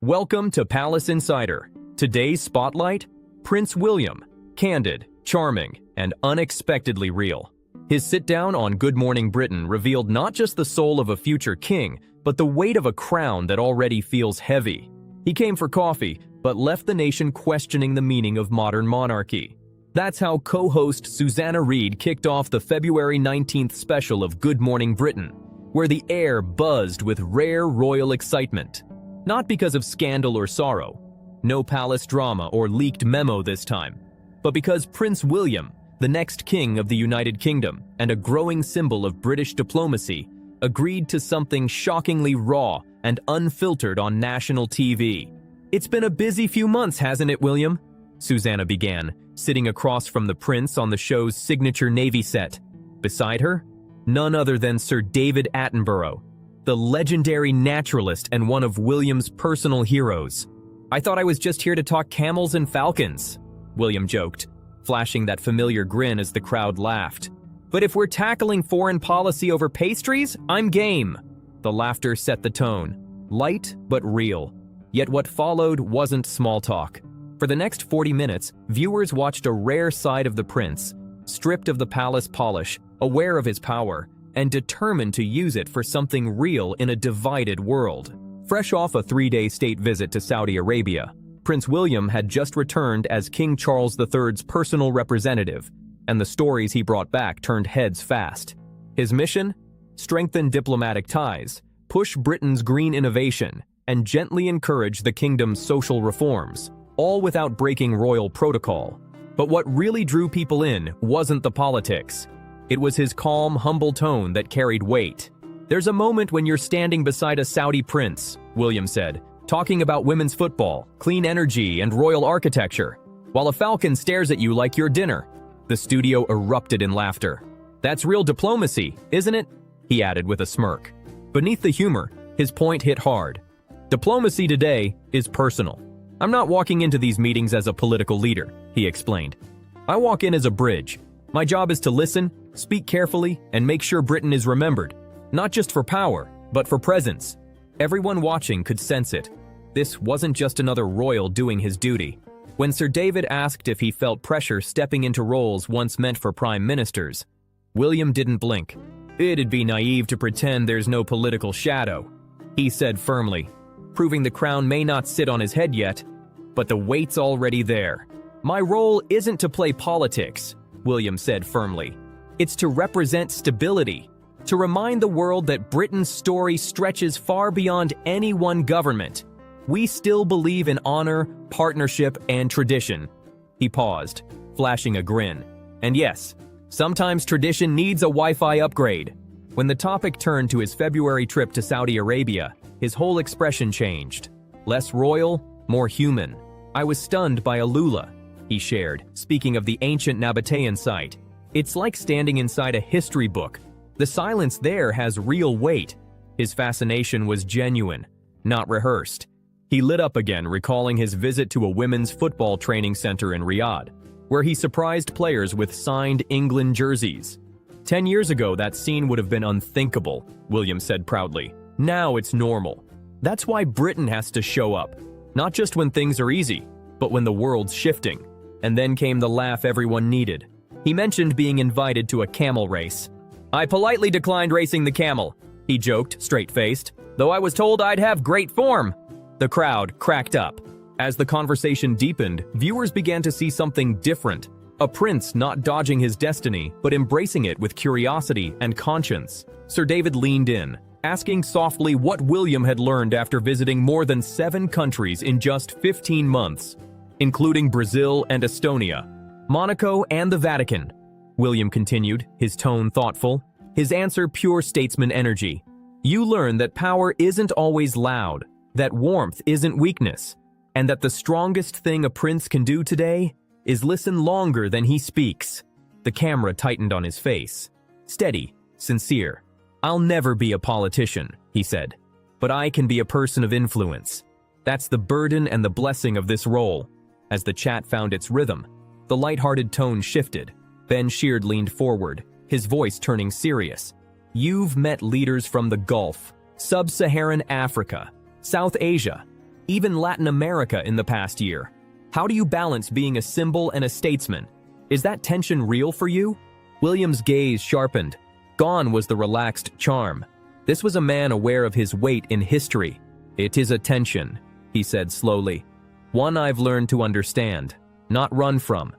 Welcome to Palace Insider. Today's spotlight: Prince William, candid, charming, and unexpectedly real. His sit-down on Good Morning Britain revealed not just the soul of a future king, but the weight of a crown that already feels heavy. He came for coffee, but left the nation questioning the meaning of modern monarchy. That's how co-host Susanna Reid kicked off the February 19th special of Good Morning Britain, where the air buzzed with rare royal excitement. Not because of scandal or sorrow, no palace drama or leaked memo this time, but because Prince William, the next king of the United Kingdom and a growing symbol of British diplomacy, agreed to something shockingly raw and unfiltered on national TV. "It's been a busy few months, hasn't it, William?" Susanna began, sitting across from the prince on the show's signature Navy set. Beside her, none other than Sir David Attenborough, the legendary naturalist and one of William's personal heroes. "I thought I was just here to talk camels and falcons," William joked, flashing that familiar grin as the crowd laughed. "But if we're tackling foreign policy over pastries, I'm game." The laughter set the tone, light but real. Yet what followed wasn't small talk. For the next 40 minutes, viewers watched a rare side of the prince, stripped of the palace polish, aware of his power, and determined to use it for something real in a divided world. Fresh off a 3-day state visit to Saudi Arabia, Prince William had just returned as King Charles III's personal representative, and the stories he brought back turned heads fast. His mission? Strengthen diplomatic ties, push Britain's green innovation, and gently encourage the kingdom's social reforms, all without breaking royal protocol. But what really drew people in wasn't the politics. It was his calm, humble tone that carried weight. "There's a moment when you're standing beside a Saudi prince," William said, "talking about women's football, clean energy, and royal architecture, while a falcon stares at you like your dinner." The studio erupted in laughter. "That's real diplomacy, isn't it?" he added with a smirk. Beneath the humor, his point hit hard. "Diplomacy today is personal. I'm not walking into these meetings as a political leader," he explained. "I walk in as a bridge. My job is to listen, speak carefully, and make sure Britain is remembered, not just for power, but for presence." Everyone watching could sense it. This wasn't just another royal doing his duty. When Sir David asked if he felt pressure stepping into roles once meant for prime ministers, William didn't blink. "It'd be naive to pretend there's no political shadow," he said firmly, proving the crown may not sit on his head yet, but the weight's already there. "My role isn't to play politics," William said firmly. "It's to represent stability, to remind the world that Britain's story stretches far beyond any one government. We still believe in honor, partnership, and tradition." He paused, flashing a grin. "And yes, sometimes tradition needs a Wi-Fi upgrade." When the topic turned to his February trip to Saudi Arabia, his whole expression changed. Less royal, more human. "I was stunned by Alula," he shared, speaking of the ancient Nabatean site. "It's like standing inside a history book. The silence there has real weight." His fascination was genuine, not rehearsed. He lit up again, recalling his visit to a women's football training center in Riyadh, where he surprised players with signed England jerseys. 10 years ago, that scene would have been unthinkable, William said proudly. Now it's normal. That's why Britain has to show up, not just when things are easy, but when the world's shifting. And then came the laugh everyone needed. He mentioned being invited to a camel race. "I politely declined racing the camel," he joked, straight-faced, "though I was told I'd have great form." The crowd cracked up. As the conversation deepened, viewers began to see something different. A prince not dodging his destiny, but embracing it with curiosity and conscience. Sir David leaned in, asking softly what William had learned after visiting more than 7 countries in just 15 months, including Brazil and Estonia, Monaco and the Vatican. William continued, his tone thoughtful, his answer pure statesman energy. "You learn that power isn't always loud, that warmth isn't weakness, and that the strongest thing a prince can do today is listen longer than he speaks." The camera tightened on his face. Steady, sincere. "I'll never be a politician," he said, "but I can be a person of influence. That's the burden and the blessing of this role." As the chat found its rhythm, the light-hearted tone shifted. Ben Sheard leaned forward, his voice turning serious. "You've met leaders from the Gulf, Sub-Saharan Africa, South Asia, even Latin America in the past year. How do you balance being a symbol and a statesman? Is that tension real for you? William's gaze sharpened. Gone was the relaxed charm. This was a man aware of his weight in history. "It is a tension," he said slowly. "One I've learned to understand, not run from.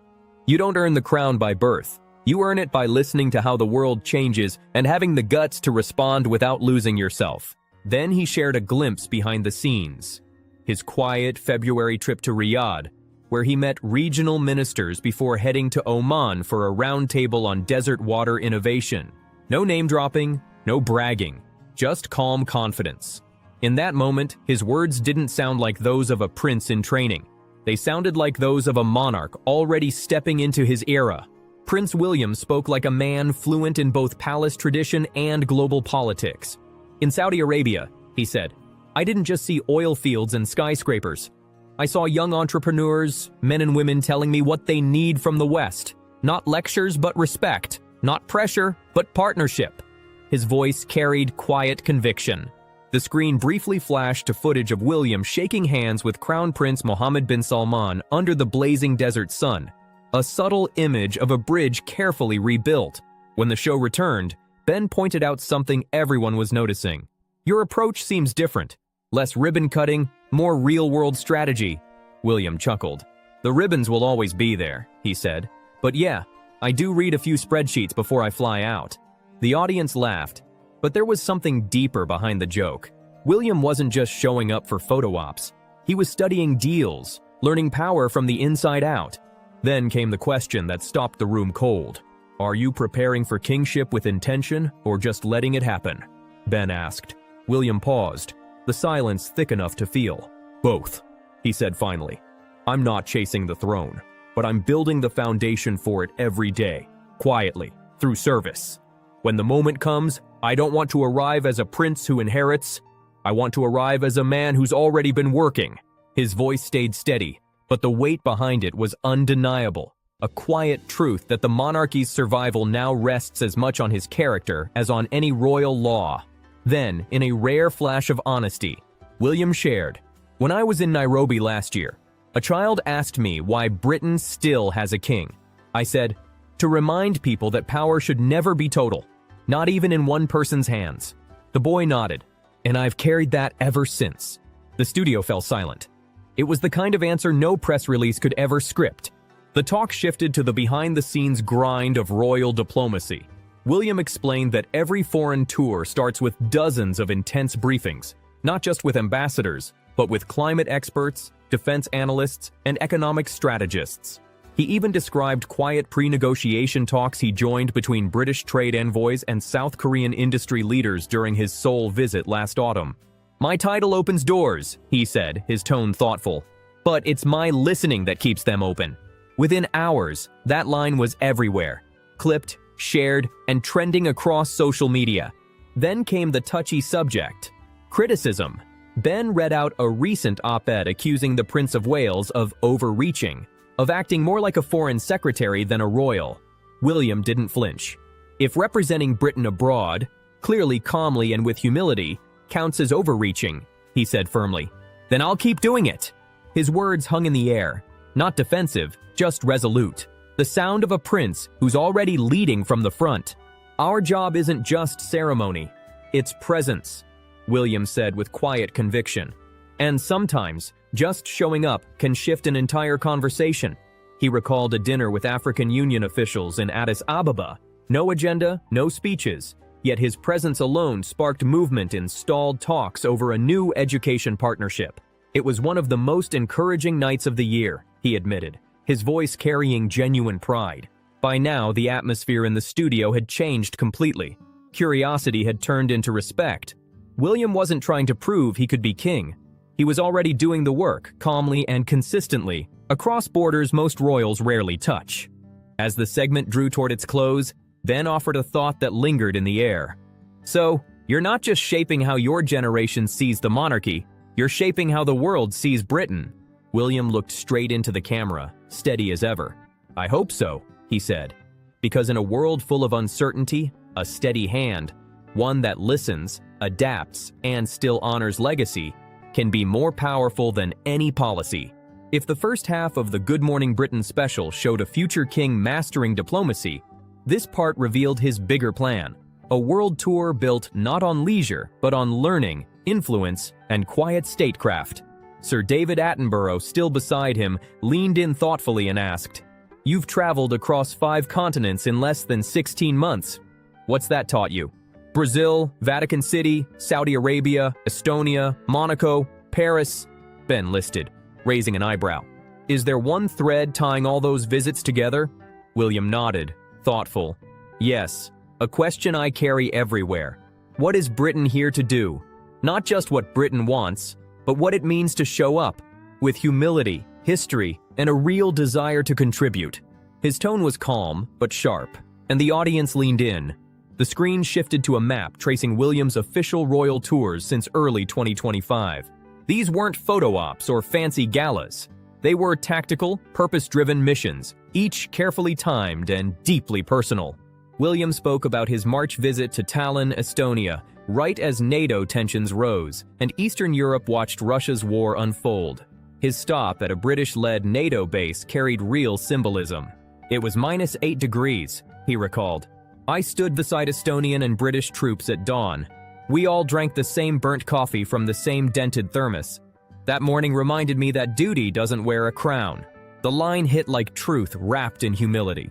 You don't earn the crown by birth. You earn it by listening to how the world changes and having the guts to respond without losing yourself." Then he shared a glimpse behind the scenes. His quiet February trip to Riyadh, where he met regional ministers before heading to Oman for a roundtable on desert water innovation. No name-dropping, no bragging, just calm confidence. In that moment, his words didn't sound like those of a prince in training. They sounded like those of a monarch already stepping into his era. Prince William spoke like a man fluent in both palace tradition and global politics. "In Saudi Arabia," he said, "I didn't just see oil fields and skyscrapers. I saw young entrepreneurs, men and women telling me what they need from the West. Not lectures, but respect. Not pressure, but partnership." His voice carried quiet conviction. The screen briefly flashed to footage of William shaking hands with Crown Prince Mohammed bin Salman under the blazing desert sun. A subtle image of a bridge carefully rebuilt. When the show returned, Ben pointed out something everyone was noticing. "Your approach seems different. Less ribbon cutting, more real-world strategy." William chuckled. "The ribbons will always be there," he said. "But yeah, I do read a few spreadsheets before I fly out." The audience laughed, but there was something deeper behind the joke. William wasn't just showing up for photo ops. He was studying deals, learning power from the inside out. Then came the question that stopped the room cold. "Are you preparing for kingship with intention or just letting it happen?" Ben asked. William paused, the silence thick enough to feel. "Both," he said finally. "I'm not chasing the throne, but I'm building the foundation for it every day, quietly, through service. When the moment comes, I don't want to arrive as a prince who inherits. I want to arrive as a man who's already been working." His voice stayed steady, but the weight behind it was undeniable. A quiet truth that the monarchy's survival now rests as much on his character as on any royal law. Then, in a rare flash of honesty, William shared, "When I was in Nairobi last year, a child asked me why Britain still has a king. I said, to remind people that power should never be total, not even in one person's hands." The boy nodded, "And I've carried that ever since." The studio fell silent. It was the kind of answer no press release could ever script. The talk shifted to the behind-the-scenes grind of royal diplomacy. William explained that every foreign tour starts with dozens of intense briefings, not just with ambassadors, but with climate experts, defense analysts, and economic strategists. He even described quiet pre-negotiation talks he joined between British trade envoys and South Korean industry leaders during his Seoul visit last autumn. "My title opens doors," he said, his tone thoughtful. "But it's my listening that keeps them open." Within hours, that line was everywhere, clipped, shared, and trending across social media. Then came the touchy subject, criticism. Ben read out a recent op-ed accusing the Prince of Wales of overreaching, of acting more like a foreign secretary than a royal. William didn't flinch. If representing Britain abroad, clearly calmly and with humility, counts as overreaching, he said firmly, then I'll keep doing it. His words hung in the air, not defensive, just resolute. The sound of a prince who's already leading from the front. "Our job isn't just ceremony, it's presence," William said with quiet conviction. "And sometimes, just showing up can shift an entire conversation." He recalled a dinner with African Union officials in Addis Ababa. No agenda, no speeches, yet his presence alone sparked movement in stalled talks over a new education partnership. It was one of the most encouraging nights of the year, he admitted, his voice carrying genuine pride. By now, the atmosphere in the studio had changed completely. Curiosity had turned into respect. William wasn't trying to prove he could be king. He was already doing the work, calmly and consistently, across borders most royals rarely touch. As the segment drew toward its close, Ben offered a thought that lingered in the air. "So, you're not just shaping how your generation sees the monarchy, you're shaping how the world sees Britain." William looked straight into the camera, steady as ever. "I hope so," he said, "because in a world full of uncertainty, a steady hand, one that listens, adapts, and still honors legacy, can be more powerful than any policy. If the first half of the Good Morning Britain special showed a future king mastering diplomacy, this part revealed his bigger plan, a world tour built not on leisure, but on learning, influence, and quiet statecraft. Sir David Attenborough, still beside him, leaned in thoughtfully and asked, "You've traveled across 5 continents in less than 16 months. What's that taught you?" "Brazil, Vatican City, Saudi Arabia, Estonia, Monaco, Paris," Ben listed, raising an eyebrow. "Is there one thread tying all those visits together?" William nodded, thoughtful. "Yes, a question I carry everywhere. What is Britain here to do? Not just what Britain wants, but what it means to show up, with humility, history, and a real desire to contribute." His tone was calm, but sharp, and the audience leaned in. The screen shifted to a map tracing William's official royal tours since early 2025. These weren't photo ops or fancy galas. They were tactical, purpose-driven missions, each carefully timed and deeply personal. William spoke about his March visit to Tallinn, Estonia, right as NATO tensions rose, and Eastern Europe watched Russia's war unfold. His stop at a British-led NATO base carried real symbolism. "It was -8 degrees, he recalled. "I stood beside Estonian and British troops at dawn. We all drank the same burnt coffee from the same dented thermos. That morning reminded me that duty doesn't wear a crown." The line hit like truth wrapped in humility.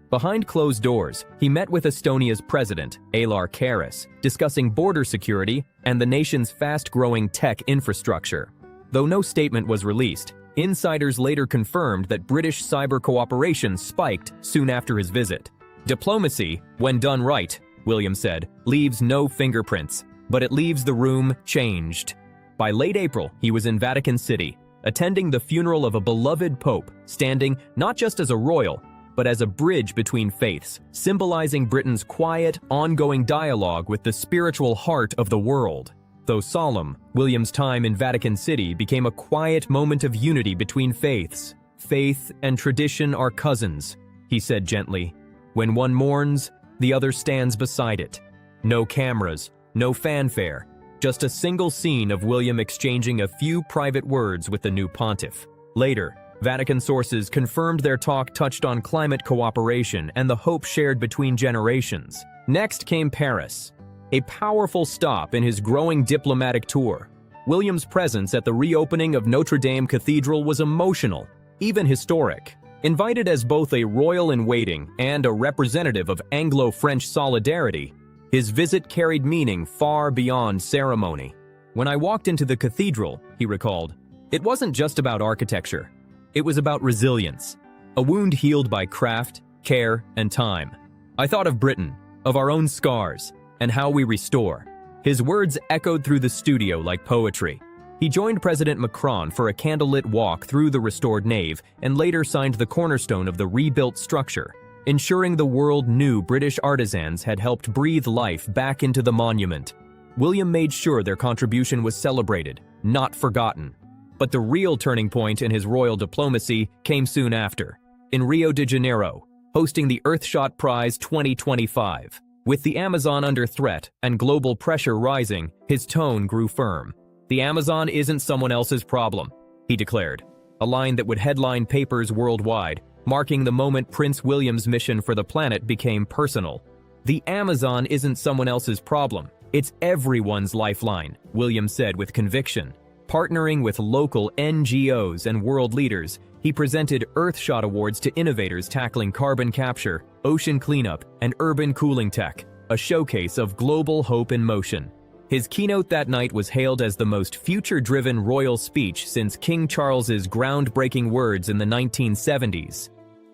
Behind closed doors, he met with Estonia's president, Alar Karis, discussing border security and the nation's fast-growing tech infrastructure. Though no statement was released, insiders later confirmed that British cyber cooperation spiked soon after his visit. "Diplomacy, when done right," William said, "leaves no fingerprints, but it leaves the room changed." By late April, he was in Vatican City, attending the funeral of a beloved pope, standing not just as a royal, but as a bridge between faiths, symbolizing Britain's quiet, ongoing dialogue with the spiritual heart of the world. Though solemn, William's time in Vatican City became a quiet moment of unity between faiths. "Faith and tradition are cousins," he said gently. "When one mourns, the other stands beside it." No cameras, no fanfare, just a single scene of William exchanging a few private words with the new pontiff. Later, Vatican sources confirmed their talk touched on climate cooperation and the hope shared between generations. Next came Paris, a powerful stop in his growing diplomatic tour. William's presence at the reopening of Notre Dame Cathedral was emotional, even historic. Invited as both a royal-in-waiting and a representative of Anglo-French solidarity, his visit carried meaning far beyond ceremony. "When I walked into the cathedral," he recalled, "it wasn't just about architecture. It was about resilience, a wound healed by craft, care, and time. I thought of Britain, of our own scars, and how we restore." His words echoed through the studio like poetry. He joined President Macron for a candlelit walk through the restored nave and later signed the cornerstone of the rebuilt structure, ensuring the world knew British artisans had helped breathe life back into the monument. William made sure their contribution was celebrated, not forgotten. But the real turning point in his royal diplomacy came soon after, in Rio de Janeiro, hosting the Earthshot Prize 2025. With the Amazon under threat and global pressure rising, his tone grew firm. "The Amazon isn't someone else's problem," he declared, a line that would headline papers worldwide, marking the moment Prince William's mission for the planet became personal. "The Amazon isn't someone else's problem. It's everyone's lifeline," William said with conviction. Partnering with local NGOs and world leaders, he presented Earthshot Awards to innovators tackling carbon capture, ocean cleanup, and urban cooling tech, a showcase of global hope in motion. His keynote that night was hailed as the most future-driven royal speech since King Charles's groundbreaking words in the 1970s.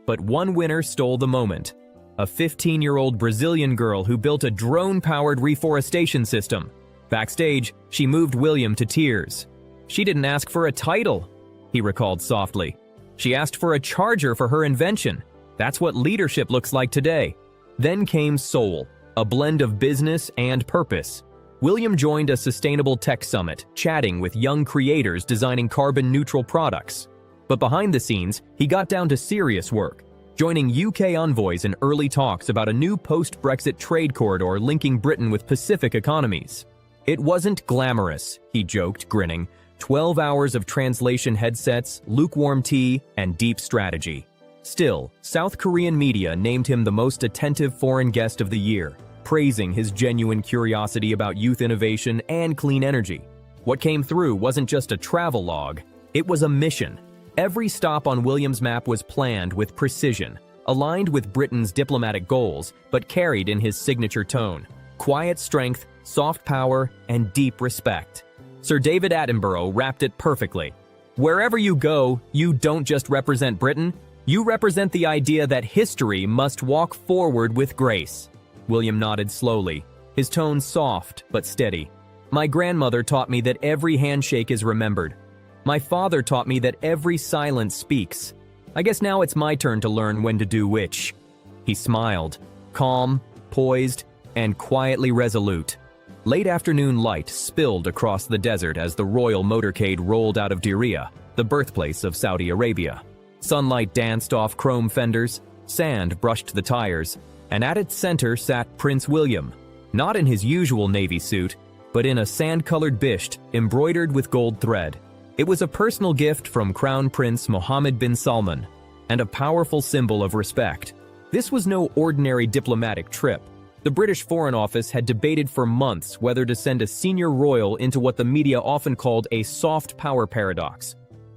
But one winner stole the moment: a 15-year-old Brazilian girl who built a drone-powered reforestation system. Backstage, she moved William to tears. "She didn't ask for a title," he recalled softly. "She asked for a charger for her invention. That's what leadership looks like today." Then came Soul, a blend of business and purpose. William joined a sustainable tech summit, chatting with young creators designing carbon-neutral products. But behind the scenes, he got down to serious work, joining UK envoys in early talks about a new post-Brexit trade corridor linking Britain with Pacific economies. "It wasn't glamorous," he joked, grinning, 12 hours of translation headsets, lukewarm tea, and deep strategy. Still, South Korean media named him the most attentive foreign guest of the year, praising his genuine curiosity about youth innovation and clean energy. What came through wasn't just a travel log, it was a mission. Every stop on William's map was planned with precision, aligned with Britain's diplomatic goals, but carried in his signature tone: quiet strength, soft power, and deep respect. Sir David Attenborough wrapped it perfectly. Wherever you go, you don't just represent Britain, you represent the idea that history must walk forward with grace. William nodded slowly, his tone soft but steady. My grandmother taught me that every handshake is remembered. My father taught me that every silence speaks. I guess now it's my turn to learn when to do which. He smiled, calm, poised, and quietly resolute. Late afternoon light spilled across the desert as the royal motorcade rolled out of Diriyah, the birthplace of Saudi Arabia. Sunlight danced off chrome fenders, sand brushed the tires, and at its center sat Prince William, not in his usual navy suit, but in a sand-colored bisht embroidered with gold thread. It was a personal gift from Crown Prince Mohammed bin Salman, and a powerful symbol of respect. This was no ordinary diplomatic trip. The British Foreign Office had debated for months whether to send a senior royal into what the media often called a soft power paradox,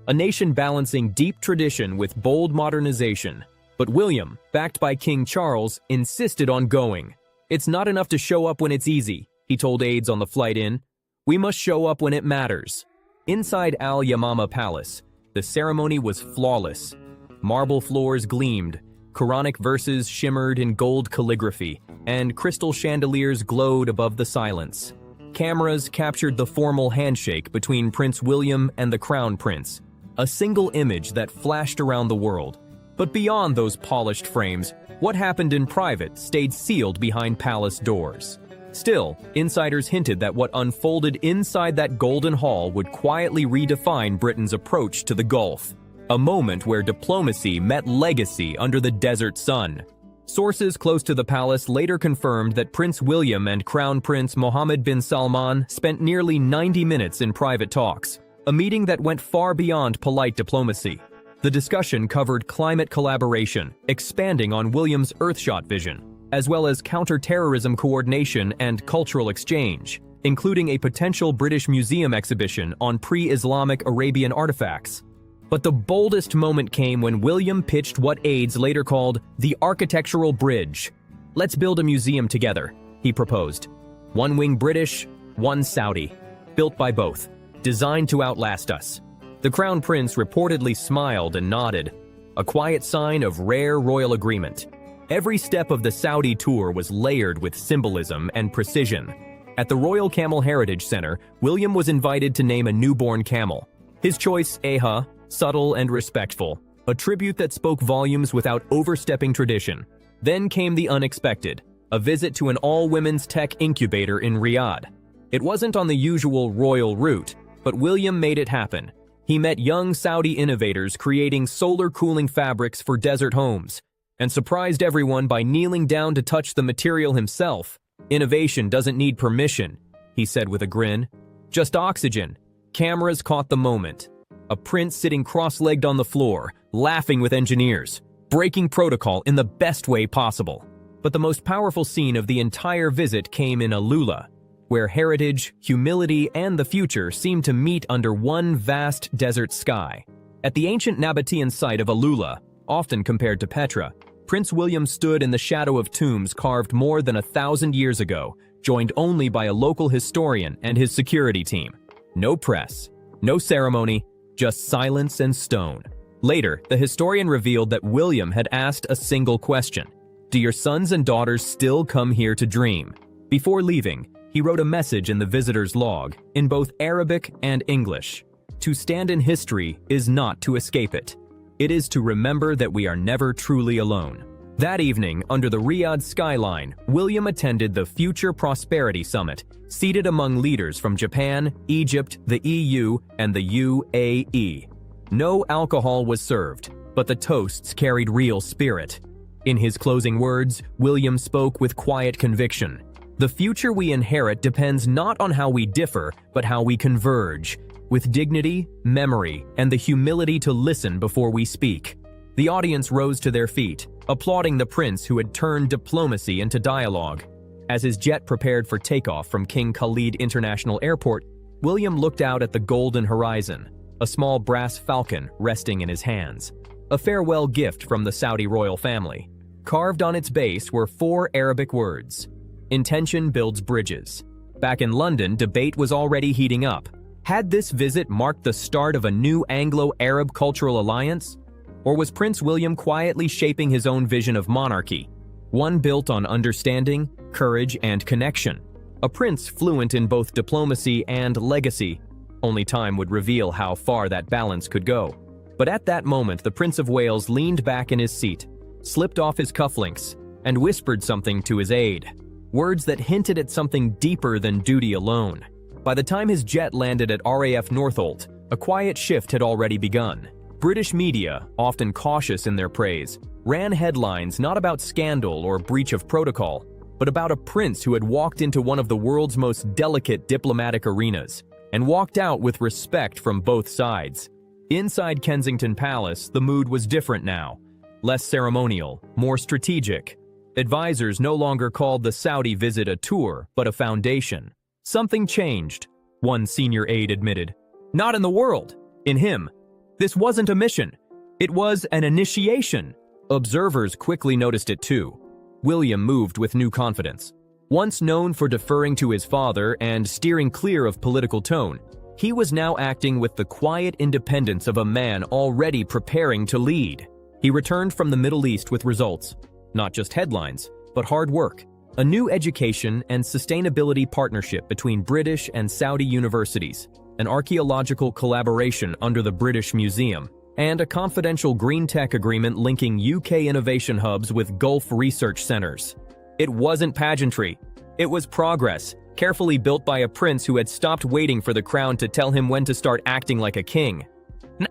a nation balancing deep tradition with bold modernization. But William, backed by King Charles, insisted on going. It's not enough to show up when it's easy, he told aides on the flight in. We must show up when it matters. Inside Al Yamama Palace, the ceremony was flawless. Marble floors gleamed, Quranic verses shimmered in gold calligraphy, and crystal chandeliers glowed above the silence. Cameras captured the formal handshake between Prince William and the Crown Prince, a single image that flashed around the world. But beyond those polished frames, what happened in private stayed sealed behind palace doors. Still, insiders hinted that what unfolded inside that golden hall would quietly redefine Britain's approach to the Gulf, a moment where diplomacy met legacy under the desert sun. Sources close to the palace later confirmed that Prince William and Crown Prince Mohammed bin Salman spent nearly 90 minutes in private talks, a meeting that went far beyond polite diplomacy. The discussion covered climate collaboration, expanding on William's Earthshot vision, as well as counter-terrorism coordination and cultural exchange, including a potential British Museum exhibition on pre-Islamic Arabian artifacts. But the boldest moment came when William pitched what aides later called the architectural bridge. Let's build a museum together, he proposed. One wing British, one Saudi, built by both, designed to outlast us. The Crown Prince reportedly smiled and nodded, a quiet sign of rare royal agreement. Every step of the Saudi tour was layered with symbolism and precision. At the Royal Camel Heritage Center, William was invited to name a newborn camel. His choice, Aha, subtle and respectful, a tribute that spoke volumes without overstepping tradition. Then came the unexpected, a visit to an all-women's tech incubator in Riyadh. It wasn't on the usual royal route, but William made it happen. He met young Saudi innovators creating solar cooling fabrics for desert homes, and surprised everyone by kneeling down to touch the material himself. Innovation doesn't need permission, he said with a grin. Just oxygen. Cameras caught the moment. A prince sitting cross-legged on the floor, laughing with engineers, breaking protocol in the best way possible. But the most powerful scene of the entire visit came in Alula, where heritage, humility, and the future seemed to meet under one vast desert sky. At the ancient Nabatean site of Alula, often compared to Petra, Prince William stood in the shadow of tombs carved more than 1,000 years ago, joined only by a local historian and his security team. No press, no ceremony, just silence and stone. Later, the historian revealed that William had asked a single question: "Do your sons and daughters still come here to dream?" Before leaving, he wrote a message in the visitor's log, in both Arabic and English. To stand in history is not to escape it. It is to remember that we are never truly alone. That evening, under the Riyadh skyline, William attended the Future Prosperity Summit, seated among leaders from Japan, Egypt, the EU, and the UAE. No alcohol was served, but the toasts carried real spirit. In his closing words, William spoke with quiet conviction. The future we inherit depends not on how we differ, but how we converge. with dignity, memory, and the humility to listen before we speak. The audience rose to their feet, applauding the prince who had turned diplomacy into dialogue. As his jet prepared for takeoff from King Khalid International Airport, William looked out at the golden horizon, a small brass falcon resting in his hands. A farewell gift from the Saudi royal family. Carved on its base were 4 Arabic words: "Intention builds bridges." Back in London, debate was already heating up. Had this visit marked the start of a new Anglo-Arab cultural alliance? Or was Prince William quietly shaping his own vision of monarchy, one built on understanding, courage, and connection? A prince fluent in both diplomacy and legacy. Only time would reveal how far that balance could go. But at that moment, the Prince of Wales leaned back in his seat, slipped off his cufflinks, and whispered something to his aide. Words that hinted at something deeper than duty alone. By the time his jet landed at RAF Northolt, a quiet shift had already begun. British media, often cautious in their praise, ran headlines not about scandal or breach of protocol, but about a prince who had walked into one of the world's most delicate diplomatic arenas, and walked out with respect from both sides. Inside Kensington Palace, the mood was different now. Less ceremonial, more strategic. Advisors no longer called the Saudi visit a tour, but a foundation. Something changed, one senior aide admitted. Not in the world, in him. This wasn't a mission. It was an initiation. Observers quickly noticed it too. William moved with new confidence. Once known for deferring to his father and steering clear of political tone, he was now acting with the quiet independence of a man already preparing to lead. He returned from the Middle East with results. Not just headlines, but hard work. A new education and sustainability partnership between British and Saudi universities, an archaeological collaboration under the British Museum, and a confidential green tech agreement linking UK innovation hubs with Gulf research centers. It wasn't pageantry. It was progress, carefully built by a prince who had stopped waiting for the crown to tell him when to start acting like a king.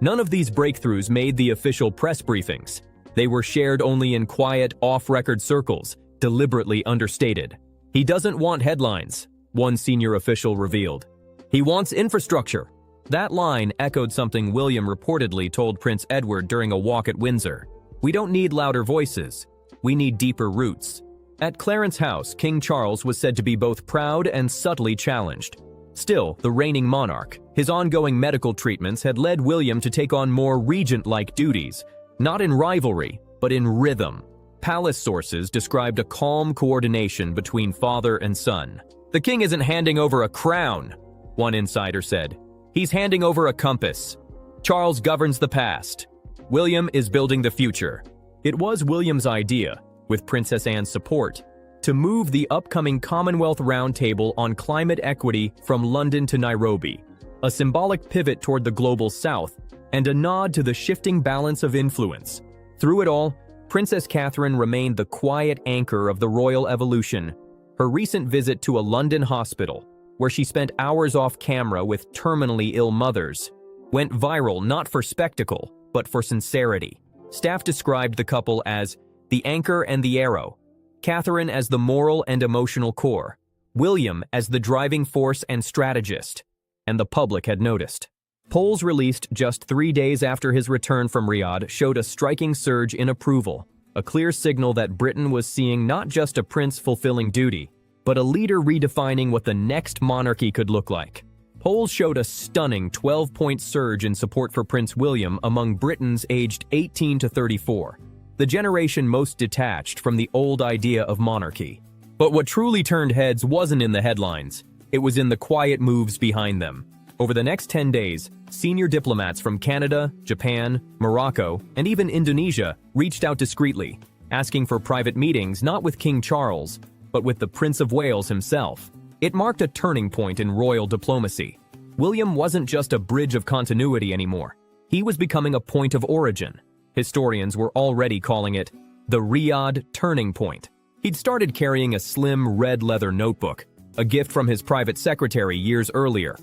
None of these breakthroughs made the official press briefings. They were shared only in quiet, off-record circles, deliberately understated. He doesn't want headlines, one senior official revealed. He wants infrastructure. That line echoed something William reportedly told Prince Edward during a walk at Windsor. We don't need louder voices. We need deeper roots. At Clarence House, King Charles was said to be both proud and subtly challenged. Still, the reigning monarch, his ongoing medical treatments had led William to take on more regent-like duties, not in rivalry, but in rhythm. Palace sources described a calm coordination between father and son. The king isn't handing over a crown, one insider said. He's handing over a compass. Charles governs the past. William is building the future. It was William's idea, with Princess Anne's support, to move the upcoming Commonwealth Roundtable on climate equity from London to Nairobi, a symbolic pivot toward the global south, and a nod to the shifting balance of influence. Through it all, Princess Catherine remained the quiet anchor of the royal evolution. Her recent visit to a London hospital, where she spent hours off camera with terminally ill mothers, went viral not for spectacle, but for sincerity. Staff described the couple as the anchor and the arrow, Catherine as the moral and emotional core, William as the driving force and strategist, and the public had noticed. Polls released just 3 days after his return from Riyadh showed a striking surge in approval, a clear signal that Britain was seeing not just a prince fulfilling duty, but a leader redefining what the next monarchy could look like. Polls showed a stunning 12-point surge in support for Prince William among Britons aged 18 to 34, the generation most detached from the old idea of monarchy. But what truly turned heads wasn't in the headlines, it was in the quiet moves behind them. Over the next 10 days, senior diplomats from Canada, Japan, Morocco, and even Indonesia reached out discreetly, asking for private meetings not with King Charles, but with the Prince of Wales himself. It marked a turning point in royal diplomacy. William wasn't just a bridge of continuity anymore. He was becoming a point of origin. Historians were already calling it the Riyadh turning point. He'd started carrying a slim red leather notebook, a gift from his private secretary years earlier.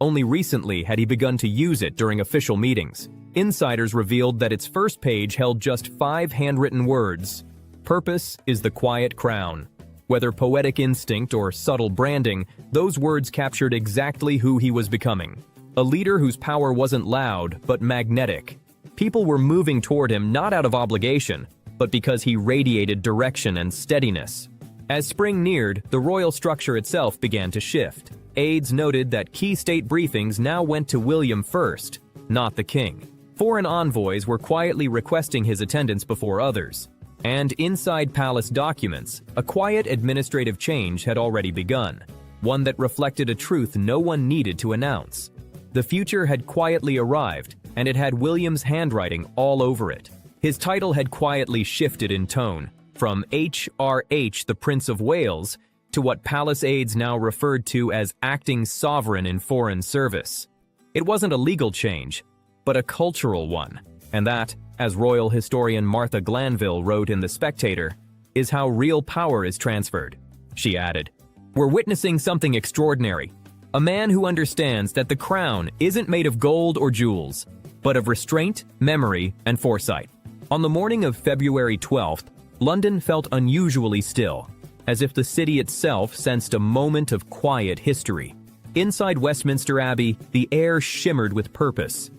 Only recently had he begun to use it during official meetings. Insiders revealed that its first page held just 5 handwritten words. Purpose is the quiet crown. Whether poetic instinct or subtle branding, those words captured exactly who he was becoming. a leader whose power wasn't loud but magnetic. People were moving toward him not out of obligation, but because he radiated direction and steadiness. As spring neared, the royal structure itself began to shift. Aides noted that key state briefings now went to William first, not the king. Foreign envoys were quietly requesting his attendance before others. And inside palace documents, a quiet administrative change had already begun, one that reflected a truth no one needed to announce. The future had quietly arrived, and it had William's handwriting all over it. His title had quietly shifted in tone, from HRH, the Prince of Wales, to what palace aides now referred to as acting sovereign in foreign service. It wasn't a legal change, but a cultural one, and that, as royal historian Martha Glanville wrote in The Spectator, is how real power is transferred. She added, "We're witnessing something extraordinary. A man who understands that the crown isn't made of gold or jewels, but of restraint, memory, and foresight." On the morning of February 12th, London felt unusually still, as if the city itself sensed a moment of quiet history. Inside Westminster Abbey, the air shimmered with purpose.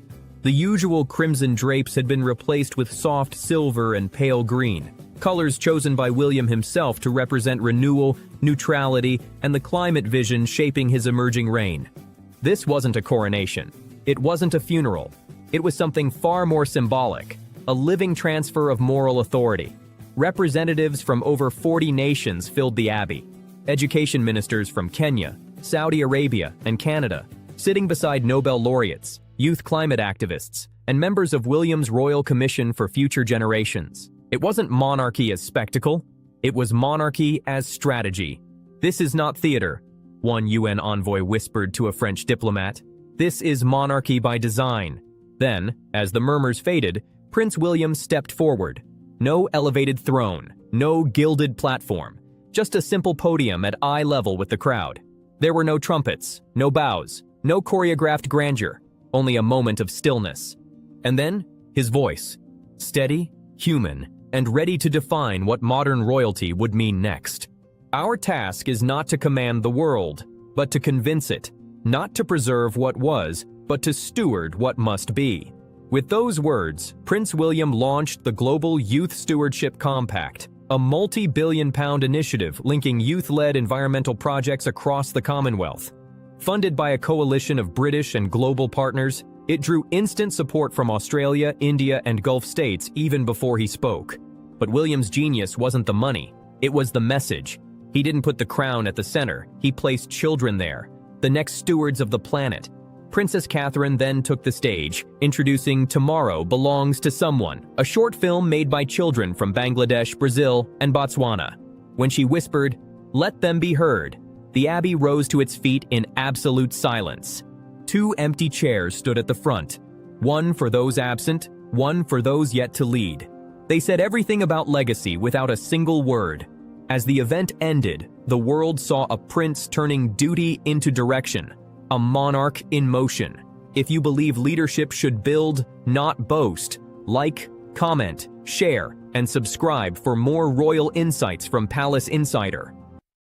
The usual crimson drapes had been replaced with soft silver and pale green, colors chosen by William himself to represent renewal, neutrality, and the climate vision shaping his emerging reign. This wasn't a coronation. It wasn't a funeral. It was something far more symbolic, a living transfer of moral authority. Representatives from over 40 nations filled the abbey. Education ministers from Kenya, Saudi Arabia, and Canada, sitting beside Nobel laureates, youth climate activists, and members of William's Royal Commission for Future Generations. It wasn't monarchy as spectacle, it was monarchy as strategy. "This is not theater," one UN envoy whispered to a French diplomat. "This is monarchy by design." Then, as the murmurs faded, Prince William stepped forward. No elevated throne, no gilded platform, just a simple podium at eye level with the crowd. There were no trumpets, no bows, no choreographed grandeur, only a moment of stillness. And then, his voice, steady, human, and ready to define what modern royalty would mean next. "Our task is not to command the world, but to convince it, not to preserve what was, but to steward what must be." With those words, Prince William launched the Global Youth Stewardship Compact, a multi-billion-pound initiative linking youth-led environmental projects across the Commonwealth. Funded by a coalition of British and global partners, it drew instant support from Australia, India, and Gulf states even before he spoke. But William's genius wasn't the money, it was the message. He didn't put the crown at the center, he placed children there, the next stewards of the planet. Princess Catherine then took the stage, introducing Tomorrow Belongs to Someone, a short film made by children from Bangladesh, Brazil, and Botswana. When she whispered, "Let them be heard," the abbey rose to its feet in absolute silence. 2 empty chairs stood at the front, one for those absent, one for those yet to lead. They said everything about legacy without a single word. As the event ended, the world saw a prince turning duty into direction, a monarch in motion. If you believe leadership should build, not boast, like, comment, share, and subscribe for more royal insights from Palace Insider.